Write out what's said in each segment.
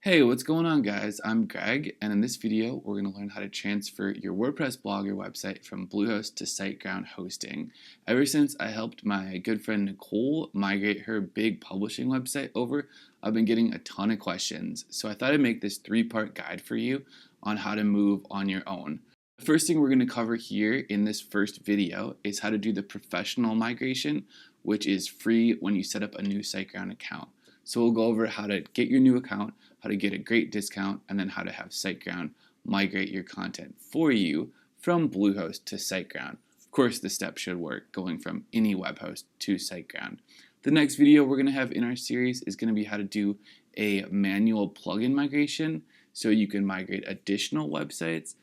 Hey, what's going on, guys? I'm Greg, and in this video, we're going to learn how to transfer your WordPress blog or website from Bluehost to SiteGround hosting. Ever since I helped my good friend Nicole migrate her big publishing website over, I've been getting a ton of questions. So I thought I'd make this three-part guide for you on how to move on your own. The first thing we're going to cover here in this first video is how to do the professional migration, which is free when you set up a new SiteGround account. So we'll go over how to get your new account, how to get a great discount, and then how to have SiteGround migrate your content for you from Bluehost to SiteGround. Of course, the steps should work going from any web host to SiteGround. The next video we're going to have in our series is going to be how to do a manual plugin migration so you can migrate additional websites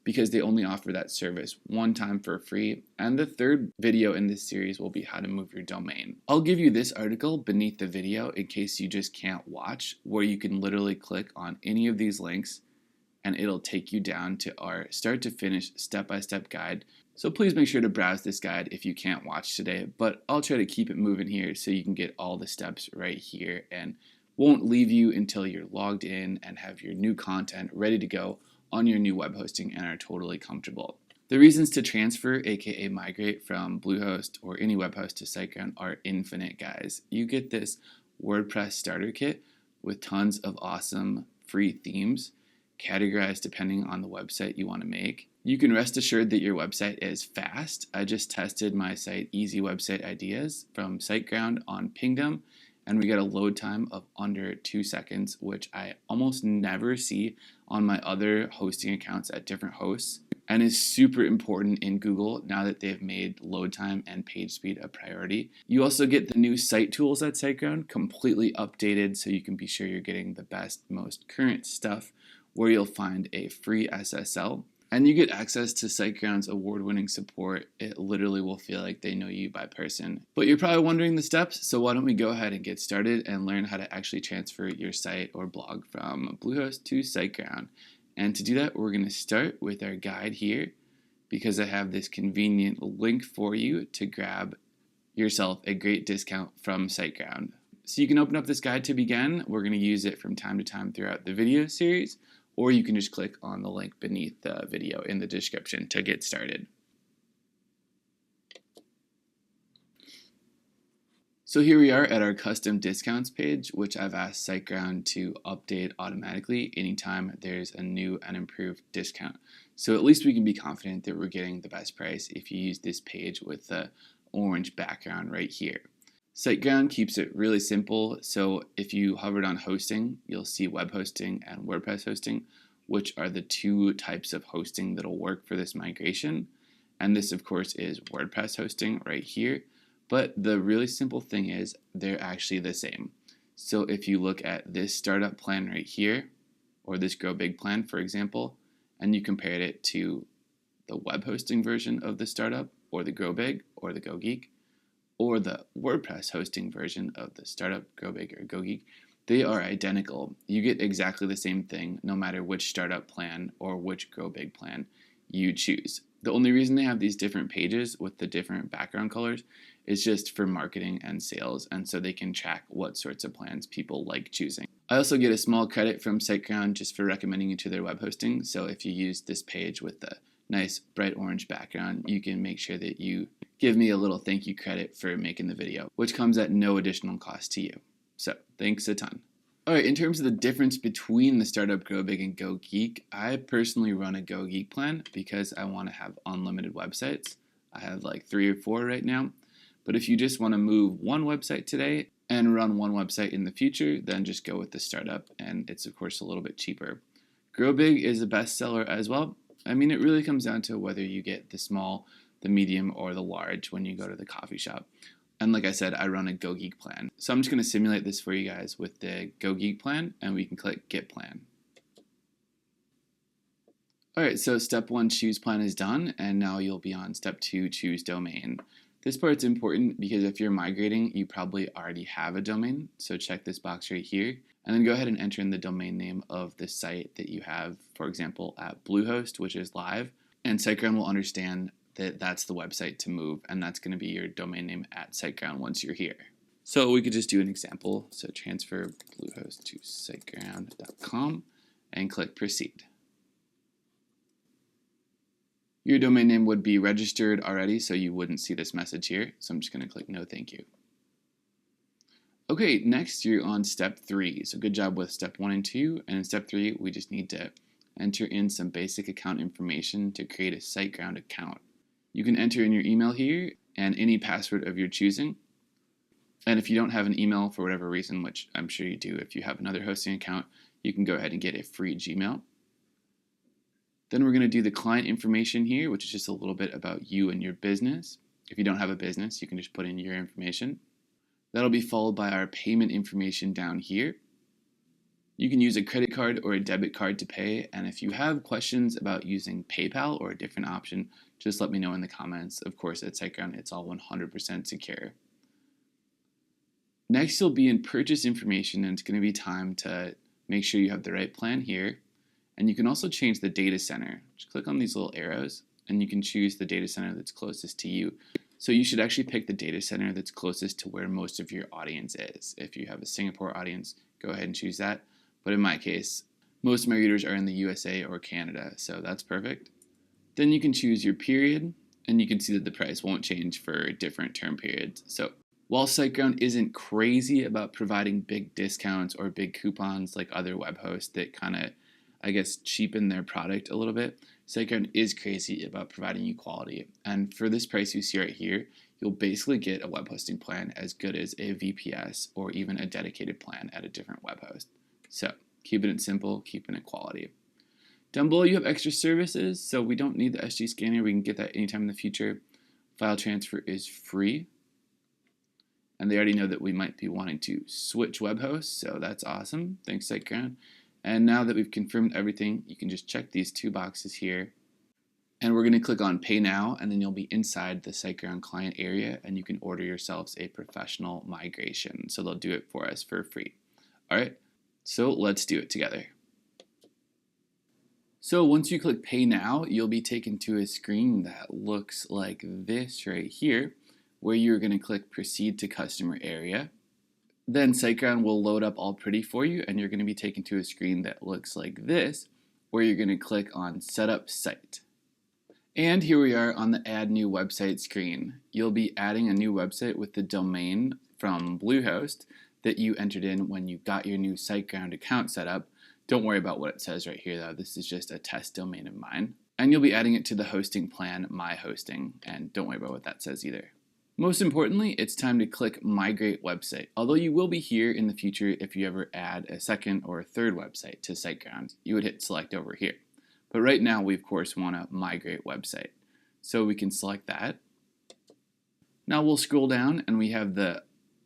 because they only offer that service one time for free. And the third video in this series will be how to move your domain. I'll give you this article beneath the video in case you just can't watch, where you can literally click on any of these links and it'll take you down to our start to finish step-by-step guide. So please make sure to browse this guide if you can't watch today, but I'll try to keep it moving here so you can get all the steps right here and won't leave you until you're logged in and have your new content ready to go on your new web hosting and are totally comfortable. The reasons to transfer, aka migrate, from Bluehost or any web host to SiteGround are infinite, guys. You get this WordPress starter kit with tons of awesome free themes, categorized depending on the website you want to make. You can rest assured that your website is fast. I just tested my site Easy Website Ideas from SiteGround on Pingdom, and we got a load time of under 2 seconds, which I almost never see on my other hosting accounts at different hosts, and is super important in Google now that they've made load time and page speed a priority. You also get the new site tools at SiteGround completely updated so you can be sure you're getting the best, most current stuff, where you'll find a free SSL. And you get access to SiteGround's award-winning support. It literally will feel like they know you by person. But you're probably wondering the steps, so why don't we go ahead and get started and learn how to actually transfer your site or blog from Bluehost to SiteGround. And to do that, we're going to start with our guide here because I have this convenient link for you to grab yourself a great discount from SiteGround. So you can open up this guide to begin. We're going to use it from time to time throughout the video series, or you can just click on the link beneath the video in the description to get started. So here we are at our custom discounts page, which I've asked SiteGround to update automatically anytime there's a new and improved discount. So at least we can be confident that we're getting the best price if you use this page with the orange background right here. SiteGround keeps it really simple, so if you hovered on hosting, you'll see web hosting and WordPress hosting, which are the two types of hosting that'll work for this migration. And this, of course, is WordPress hosting right here. But the really simple thing is they're actually the same. So if you look at this startup plan right here, or this GrowBig plan, for example, and you compared it to the web hosting version of the startup, or the GrowBig, or the GoGeek, or the WordPress hosting version of the startup, GrowBig, or GoGeek, they are identical. You get exactly the same thing no matter which startup plan or which GrowBig plan you choose. The only reason they have these different pages with the different background colors is just for marketing and sales, and so they can track what sorts of plans people like choosing. I also get a small credit from SiteGround just for recommending you to their web hosting, so if you use this page with the nice bright orange background, you can make sure that you give me a little thank you credit for making the video, which comes at no additional cost to you. So thanks a ton. Alright, in terms of the difference between the startup GrowBig and GoGeek, I personally run a GoGeek plan because I want to have unlimited websites. I have like 3 or 4 right now. But if you just want to move one website today and run one website in the future, then just go with the startup, and it's of course a little bit cheaper. GrowBig is a bestseller as well. I mean, it really comes down to whether you get the small, the medium, or the large when you go to the coffee shop. And like I said, I run a GoGeek plan. So I'm just going to simulate this for you guys with the GoGeek plan, and we can click Get Plan. Alright, so step 1, choose plan is done, and now you'll be on step 2, choose domain. This part's important because if you're migrating, you probably already have a domain, so check this box right here, and then go ahead and enter in the domain name of the site that you have, for example, at Bluehost, which is live, and SiteGround will understand that that's the website to move, and that's going to be your domain name at SiteGround once you're here. So we could just do an example. So transfer Bluehost to SiteGround.com and click proceed. Your domain name would be registered already, so you wouldn't see this message here. So I'm just going to click no thank you. Okay, next you're on step 3. So good job with step 1 and 2. And in step 3, we just need to enter in some basic account information to create a SiteGround account. You can enter in your email here and any password of your choosing. And if you don't have an email for whatever reason, which I'm sure you do if you have another hosting account, you can go ahead and get a free Gmail. Then we're going to do the client information here, which is just a little bit about you and your business. If you don't have a business, you can just put in your information. That'll be followed by our payment information down here. You can use a credit card or a debit card to pay, and if you have questions about using PayPal or a different option, just let me know in the comments. Of course, at SiteGround, it's all 100% secure. Next, you'll be in purchase information, and it's going to be time to make sure you have the right plan here. And you can also change the data center. Just click on these little arrows, and you can choose the data center that's closest to you. So you should actually pick the data center that's closest to where most of your audience is. If you have a Singapore audience, go ahead and choose that. But in my case, most of my readers are in the USA or Canada, so that's perfect. Then you can choose your period, and you can see that the price won't change for different term periods. So while SiteGround isn't crazy about providing big discounts or big coupons like other web hosts that kind of, I guess, cheapen their product a little bit, SiteGround is crazy about providing you quality. And for this price you see right here, you'll basically get a web hosting plan as good as a VPS or even a dedicated plan at a different web host. So keeping it simple, keeping it quality. Down below you have extra services, so we don't need the SG scanner. We can get that anytime in the future. File transfer is free. And they already know that we might be wanting to switch web hosts, so that's awesome. Thanks, SiteGround. And now that we've confirmed everything, you can just check these 2 boxes here. And we're going to click on Pay Now, and then you'll be inside the SiteGround client area, and you can order yourselves a professional migration. So they'll do it for us for free. All right, so let's do it together. So once you click Pay Now, you'll be taken to a screen that looks like this right here, where you're going to click Proceed to Customer Area. Then SiteGround will load up all pretty for you, and you're going to be taken to a screen that looks like this, where you're going to click on Setup Site. And here we are on the Add New Website screen. You'll be adding a new website with the domain from Bluehost that you entered in when you got your new SiteGround account set up. Don't worry about what it says right here, though. This is just a test domain of mine. And you'll be adding it to the hosting plan, My Hosting, and don't worry about what that says either. Most importantly, it's time to click Migrate Website. Although you will be here in the future if you ever add a second or a third website to SiteGround, you would hit Select over here. But right now, we of course want to migrate website. So we can select that. Now we'll scroll down and we have the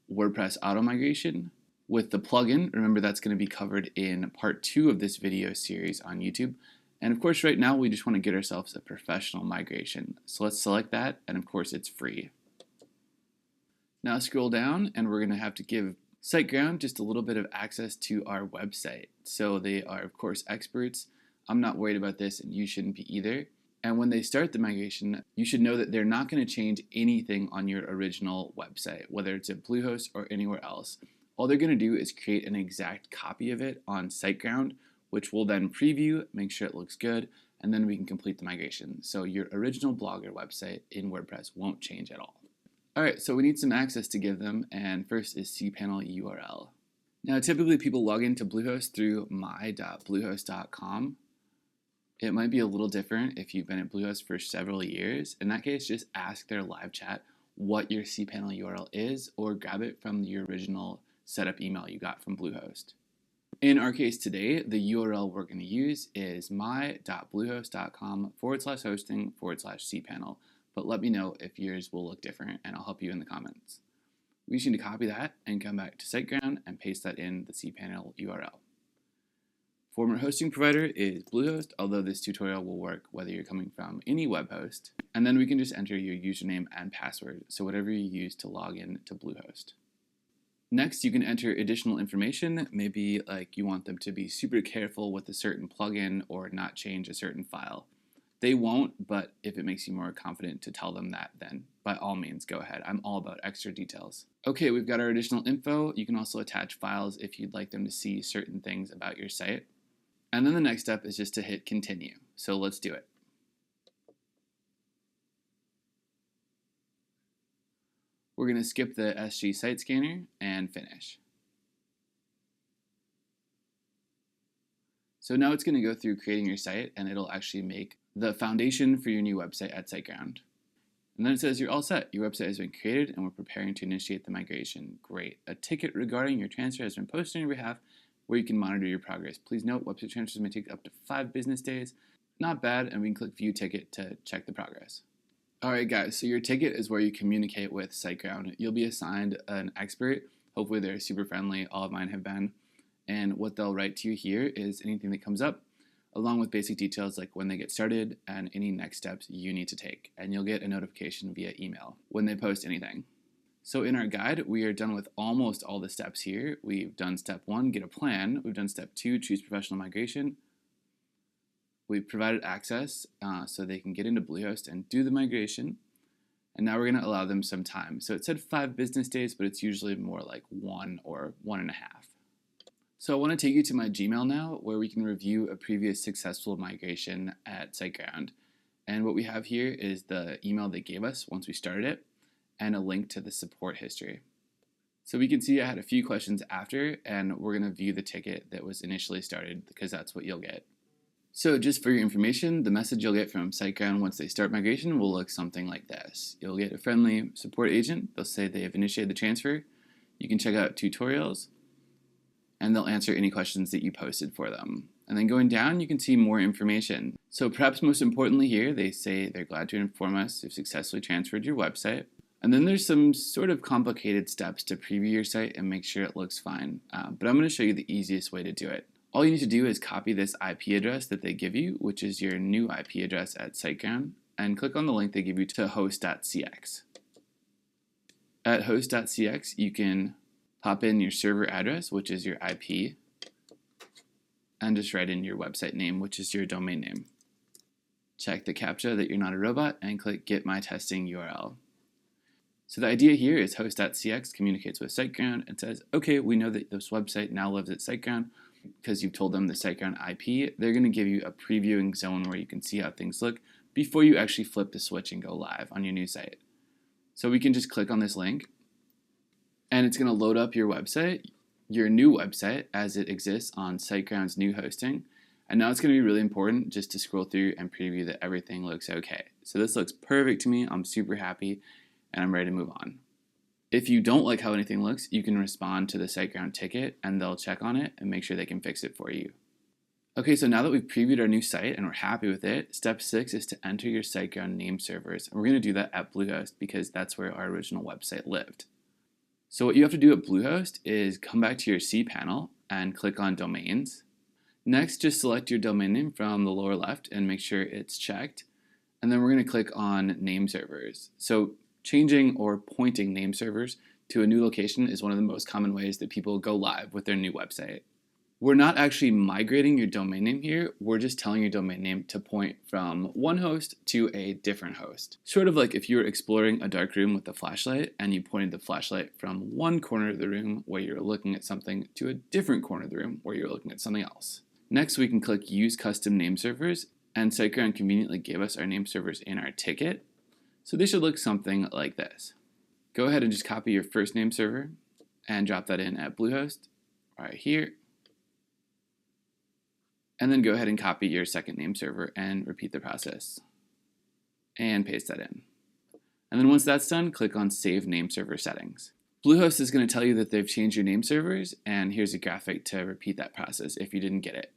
WordPress auto migration with the plugin. Remember, that's going to be covered in part 2 of this video series on YouTube. And of course, right now, we just want to get ourselves a professional migration. So let's select that, and of course, it's free. Now scroll down, and we're going to have to give SiteGround just a little bit of access to our website. So they are, of course, experts. I'm not worried about this, and you shouldn't be either. And when they start the migration, you should know that they're not going to change anything on your original website, whether it's at Bluehost or anywhere else. All they're going to do is create an exact copy of it on SiteGround, which we'll then preview, make sure it looks good, and then we can complete the migration. So your original blog or website in WordPress won't change at all. All right, so we need some access to give them, and first is cPanel URL. Now, typically people log into Bluehost through my.bluehost.com. It might be a little different if you've been at Bluehost for several years. In that case, just ask their live chat what your cPanel URL is, or grab it from your original setup email you got from Bluehost. In our case today, the URL we're going to use is my.bluehost.com/hosting/cPanel. But let me know if yours will look different, and I'll help you in the comments. We just need to copy that and come back to SiteGround and paste that in the cPanel URL. Former hosting provider is Bluehost, although this tutorial will work whether you're coming from any web host. And then we can just enter your username and password, so whatever you use to log in to Bluehost. Next, you can enter additional information. Maybe like you want them to be super careful with a certain plugin or not change a certain file. They won't, but if it makes you more confident to tell them that, then by all means, go ahead. I'm all about extra details. Okay, we've got our additional info. You can also attach files if you'd like them to see certain things about your site. And then the next step is just to hit continue. So let's do it. We're going to skip the SG site scanner and finish. So now it's going to go through creating your site, and it'll actually make the foundation for your new website at SiteGround. And then it says you're all set. Your website has been created and we're preparing to initiate the migration. Great. A ticket regarding your transfer has been posted on your behalf where you can monitor your progress. Please note, website transfers may take up to 5 business days. Not bad, and we can click view ticket to check the progress. Alright guys, so your ticket is where you communicate with SiteGround. You'll be assigned an expert. Hopefully they're super friendly. All of mine have been. And what they'll write to you here is anything that comes up, along with basic details like when they get started and any next steps you need to take. And you'll get a notification via email when they post anything. So in our guide, we are done with almost all the steps here. We've done step 1, get a plan. We've done step 2, choose professional migration. We've provided access so they can get into Bluehost and do the migration. And now we're going to allow them some time. So it said 5 business days, but it's usually more like 1 or 1.5. So I want to take you to my Gmail now, where we can review a previous successful migration at SiteGround. And what we have here is the email they gave us once we started it, and a link to the support history. So we can see I had a few questions after, and we're going to view the ticket that was initially started, because that's what you'll get. So just for your information, the message you'll get from SiteGround once they start migration will look something like this. You'll get a friendly support agent. They'll say they have initiated the transfer. You can check out tutorials, and they'll answer any questions that you posted for them. And then going down, you can see more information. So perhaps most importantly here, they say they're glad to inform us you've successfully transferred your website. And then there's some sort of complicated steps to preview your site and make sure it looks fine. But I'm going to show you the easiest way to do it. All you need to do is copy this IP address that they give you, which is your new IP address at SiteGround, and click on the link they give you to host.cx. At host.cx, you can pop in your server address, which is your IP, and just write in your website name, which is your domain name. Check the CAPTCHA that you're not a robot, and click Get My Testing URL. So the idea here is host.cx communicates with SiteGround and says, okay, we know that this website now lives at SiteGround. Because you've told them the SiteGround IP, they're going to give you a previewing zone where you can see how things look before you actually flip the switch and go live on your new site. So we can just click on this link, and it's going to load up your website, your new website, as it exists on SiteGround's new hosting. And now it's going to be really important just to scroll through and preview that everything looks okay. So this looks perfect to me. I'm super happy, and I'm ready to move on. If you don't like how anything looks, you can respond to the SiteGround ticket, and they'll check on it and make sure they can fix it for you. Okay, so now that we've previewed our new site and we're happy with it, step 6 is to enter your SiteGround name servers. And we're going to do that at Bluehost because that's where our original website lived. So what you have to do at Bluehost is come back to your cPanel and click on Domains. Next, just select your domain name from the lower left and make sure it's checked. And then we're going to click on Nameservers. So changing or pointing Nameservers to a new location is one of the most common ways that people go live with their new website. We're not actually migrating your domain name here, we're just telling your domain name to point from one host to a different host. Sort of like if you were exploring a dark room with a flashlight and you pointed the flashlight from one corner of the room where you're looking at something to a different corner of the room where you're looking at something else. Next, we can click Use Custom Nameservers, and SiteGround conveniently gave us our nameservers in our ticket. So this should look something like this. Go ahead and just copy your first name server and drop that in at Bluehost right here. And then go ahead and copy your second name server and repeat the process. And paste that in. And then once that's done, click on Save Name Server Settings. Bluehost is going to tell you that they've changed your name servers, and here's a graphic to repeat that process if you didn't get it.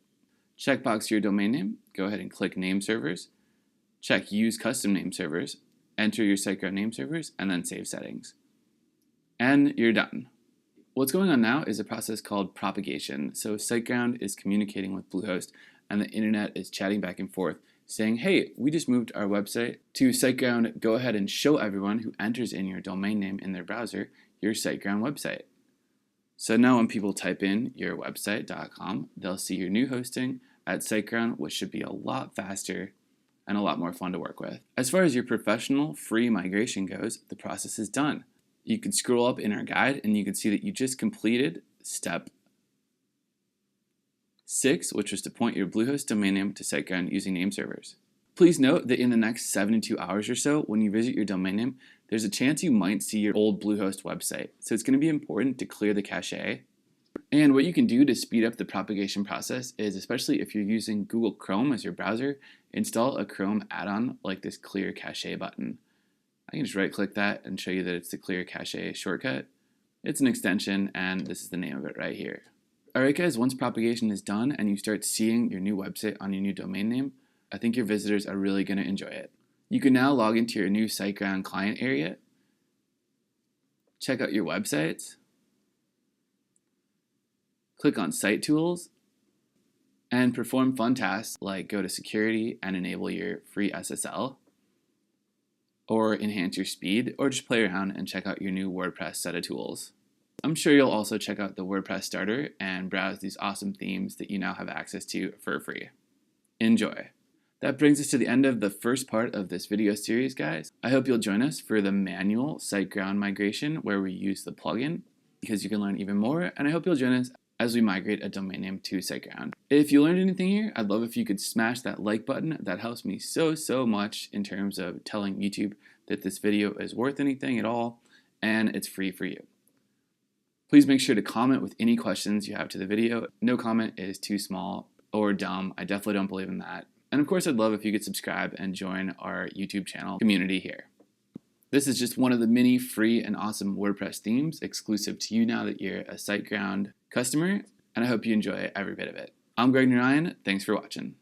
Checkbox your domain name, go ahead and click Name Servers. Check Use Custom Name Servers. Enter your SiteGround name servers, and then save settings. And you're done. What's going on now is a process called propagation. So SiteGround is communicating with Bluehost, and the internet is chatting back and forth, saying, hey, we just moved our website to SiteGround. Go ahead and show everyone who enters in your domain name in their browser your SiteGround website. So now when people type in your website.com, they'll see your new hosting at SiteGround, which should be a lot faster and a lot more fun to work with. As far as your professional free migration goes, the process is done. You can scroll up in our guide and you can see that you just completed step 6, which was to point your Bluehost domain name to SiteGround using Nameservers. Please note that in the next 72 hours or so, when you visit your domain name, there's a chance you might see your old Bluehost website. So it's going to be important to clear the cache. And what you can do to speed up the propagation process is, especially if you're using Google Chrome as your browser, install a Chrome add-on like this clear cache button. I can just right click that and show you that it's the clear cache shortcut. It's an extension and this is the name of it right here. Alright guys, once propagation is done and you start seeing your new website on your new domain name, I think your visitors are really going to enjoy it. You can now log into your new SiteGround client area, check out your websites, click on Site Tools, and perform fun tasks like go to security and enable your free SSL, or enhance your speed, or just play around and check out your new WordPress set of tools. I'm sure you'll also check out the WordPress starter and browse these awesome themes that you now have access to for free. Enjoy! That brings us to the end of the first part of this video series, guys. I hope you'll join us for the manual SiteGround migration where we use the plugin, because you can learn even more, and I hope you'll join us as we migrate a domain name to SiteGround. If you learned anything here, I'd love if you could smash that like button. That helps me so much in terms of telling YouTube that this video is worth anything at all, and it's free for you. Please make sure to comment with any questions you have to the video. No comment is too small or dumb. I definitely don't believe in that. And of course, I'd love if you could subscribe and join our YouTube channel community here. This is just one of the many free and awesome WordPress themes exclusive to you now that you're a SiteGround customer, and I hope you enjoy every bit of it. I'm Greg Narayan. Thanks for watching.